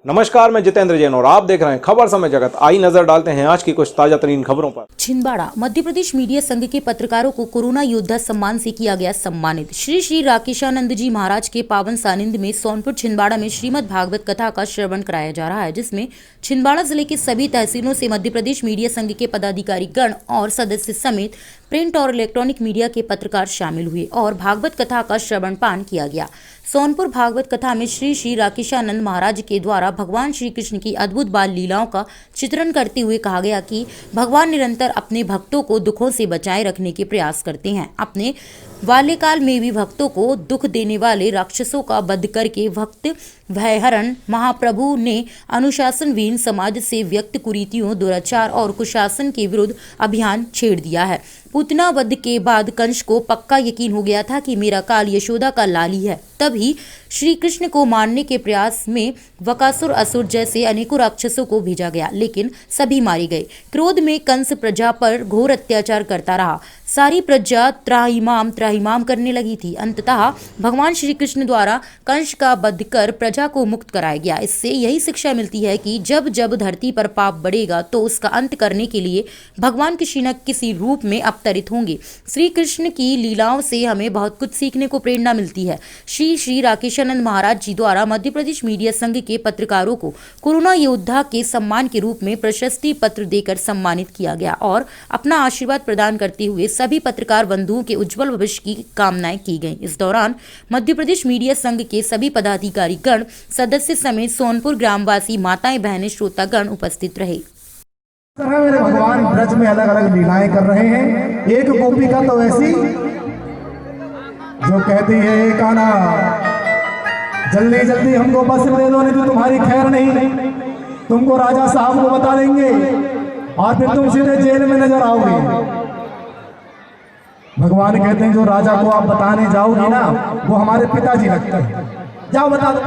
नमस्कार, मैं जितेंद्र जैन और आप देख रहे हैं खबर समय जगत। आई नजर डालते हैं आज की कुछ ताजा तरीन खबरों पर। छिंदवाड़ा मध्य प्रदेश मीडिया संघ के पत्रकारों को कोरोना योद्धा सम्मान से किया गया सम्मानित। श्री श्री राकेशानंद जी महाराज के पावन सानिध्य में सोनपुर छिंदवाड़ा में श्रीमद् भागवत कथा का श्रवण कराया जा रहा है, जिसमें छिंदवाड़ा जिले के सभी तहसीलों से मध्य प्रदेश मीडिया संघ के पदाधिकारी गण और सदस्य समेत प्रिंट और इलेक्ट्रॉनिक मीडिया के पत्रकार शामिल हुए और भागवत कथा का श्रवण पान किया गया। सोनपुर भागवत कथा में श्री श्री राकेशानंद महाराज के द्वारा भगवान श्री कृष्ण की अद्भुत बाल लीलाओं का चित्रण करते हुए कहा गया कि भगवान निरंतर अपने भक्तों को दुखों से बचाए रखने के प्रयास करते हैं। अपने बाल्यकाल में भी भक्तों को दुख देने वाले राक्षसों का वध करके भक्त भयहरण महाप्रभु ने अनुशासनहीन समाज से व्यक्त कुरीतियों, दुराचार और कुशासन के विरुद्ध अभियान छेड़ दिया है। पूतना वध के बाद कंस को पक्का यकीन हो गया था कि मेरा काल यशोदा का लाली है। तभी श्री कृष्ण को मारने के प्रयास में वकासुर, असुर जैसे अनेकों राक्षसों को भेजा गया, लेकिन सभी मारे गए। क्रोध में कंस प्रजा पर घोर अत्याचार करता रहा। सारी प्रजा त्राहिमाम करने लगी थी। अंततः भगवान श्री कृष्ण द्वारा कंस का वध कर प्रजा को मुक्त कराया गया। इससे यही शिक्षा मिलती है कि जब जब धरती पर पाप बढ़ेगा तो उसका अंत करने के लिए भगवान किसी न किसी रूप में अवतरित होंगे। श्री कृष्ण की लीलाओं से हमें बहुत कुछ सीखने को प्रेरणा मिलती है। श्री श्री राकेशानंद महाराज जी द्वारा मध्य प्रदेश मीडिया संघ के पत्रकारों को कोरोना योद्धा के सम्मान के रूप में प्रशस्ति पत्र देकर सम्मानित किया गया और अपना आशीर्वाद प्रदान करते हुए सभी पत्रकार बंधुओं के उज्जवल भविष्य की कामनाएं की गई। इस दौरान मध्य प्रदेश मीडिया संघ के सभी पदाधिकारी गण, सदस्य समेत सोनपुर ग्रामवासी, माताएं, बहनें, श्रोतागण उपस्थित रहे। मेरे भगवान ब्रज में अलग अलग लीलाएं कर रहे हैं। एक गोपिका तो ऐसी जो कहती है, एक आना जल्दी जल्दी हमको बस दे दो, नहीं तो तुम्हारी खैर नहीं, तुमको राजा साहब को बता देंगे और फिर तुम सीधे जेल में नजर आओगे। भगवान कहते हैं जो राजा को आप बताने जाओगी ना, वो हमारे पिताजी लगते हैं, जाओ बता दो।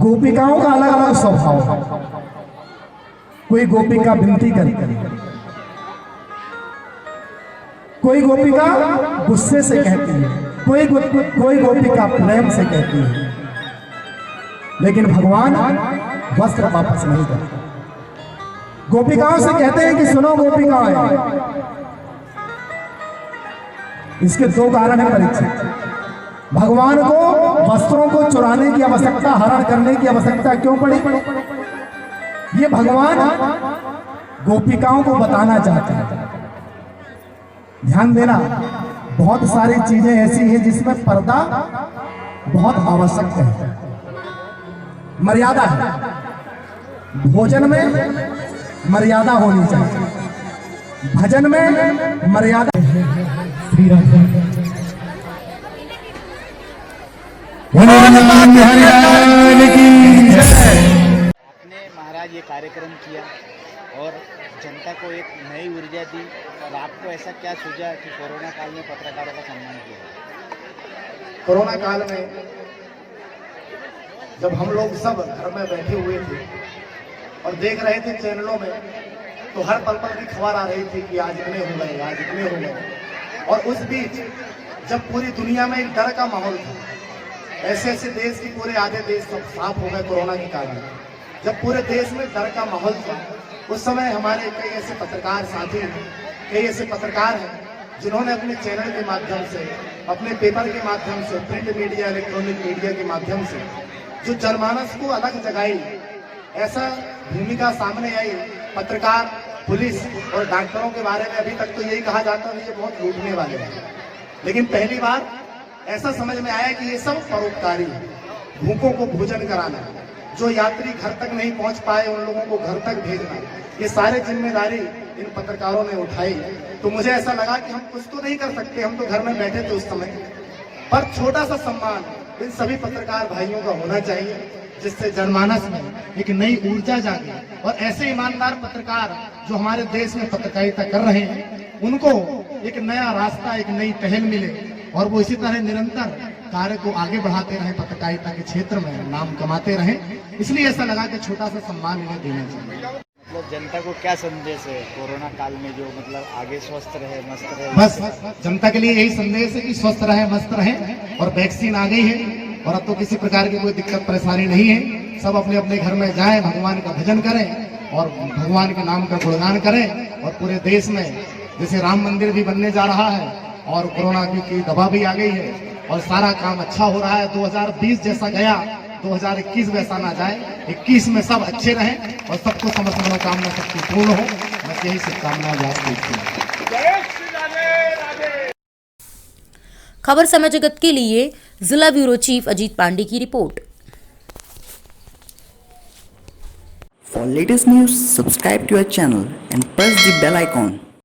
गोपिकाओं का अलग अलग स्वभाव है। कोई गोपिका विनती करती है, कोई गोपिका गुस्से से कहती है, कोई गोपिका प्रेम से कहती है, लेकिन भगवान वस्त्र वापस नहीं करते। गोपिकाओं से कहते हैं कि सुनो गोपिकाएं, इसके दो कारण है परीक्षित। भगवान को वस्त्रों को चुराने की आवश्यकता, हरण करने की आवश्यकता क्यों पड़ी? ये भगवान गोपिकाओं को बताना चाहते हैं। ध्यान देना, बहुत सारी चीजें ऐसी हैं जिसमें पर्दा बहुत आवश्यक है, मर्यादा है। भोजन में मर्यादा होनी चाहिए, भजन में मर्यादा। आपने महाराज ये कार्यक्रम किया और जनता को एक नई ऊर्जा दी, और आपको ऐसा क्या सूझा कि कोरोना काल में पत्रकारों का सम्मान किया? कोरोना काल में जब हम लोग सब घर में बैठे हुए थे और देख रहे थे चैनलों में, तो हर पल पल की खबर आ रही थी कि आज इतने हो गए, आज इतने हो गए। और उस बीच जब पूरी दुनिया में एक डर का माहौल था, ऐसे ऐसे देश के पूरे आधे देश सब साफ हो गए कोरोना के कारण। जब पूरे देश में डर का माहौल था, उस समय हमारे कई ऐसे पत्रकार साथी हैं, कई ऐसे पत्रकार हैं जिन्होंने अपने चैनल के माध्यम से, अपने पेपर के माध्यम से, प्रिंट मीडिया, इलेक्ट्रॉनिक मीडिया के माध्यम से जो जनमानस को अलग जगाई, ऐसा भूमिका सामने आई। पत्रकार, पुलिस और डॉक्टरों के बारे में अभी तक तो यही कहा जाता है ये बहुत लूटने वाले हैं, लेकिन पहली बार ऐसा समझ में आया कि ये सब परोपकारी है। भूखों को भोजन कराना, जो यात्री घर तक नहीं पहुंच पाए उन लोगों को घर तक भेजना, ये सारे जिम्मेदारी इन पत्रकारों ने उठाई। तो मुझे ऐसा लगा कि हम कुछ तो नहीं कर सकते, हम तो घर में बैठे थे उस समय, पर छोटा सा सम्मान इन सभी पत्रकार भाइयों का होना चाहिए, जिससे जनमानस में एक नई ऊर्जा जागे और ऐसे ईमानदार पत्रकार जो हमारे देश में पत्रकारिता कर रहे हैं, उनको एक नया रास्ता, एक नई पहल मिले और वो इसी तरह निरंतर कार्य को आगे बढ़ाते रहे, पत्रकारिता के क्षेत्र में नाम कमाते रहे। इसलिए ऐसा लगा कि छोटा सा सम्मान इन्हें देना चाहिए। मतलब जनता को क्या संदेश है कोरोना काल में, जो मतलब आगे स्वस्थ रहे, मस्त रहे? बस जनता के लिए यही संदेश है कि स्वस्थ रहे, मस्त रहे। और वैक्सीन आ गई है, और अब तो किसी प्रकार की कोई दिक्कत परेशानी नहीं है। सब अपने अपने घर में जाएं, भगवान का भजन करें और भगवान के नाम का गुणगान करें। और पूरे देश में जैसे राम मंदिर भी बनने जा रहा है और कोरोना की दवा भी आ गई है और सारा काम अच्छा हो रहा है। 2020 जैसा गया 2021 वैसा ना जाए, 21 में सब अच्छे रहें और सबको समस्त मनोकामना सबकी पूर्ण हो। बस यही शुभकामनाएं देती हूँ। खबर समय जगत के लिए जिला ब्यूरो चीफ अजीत पांडे की report. For latest news, subscribe to our channel and press the bell icon.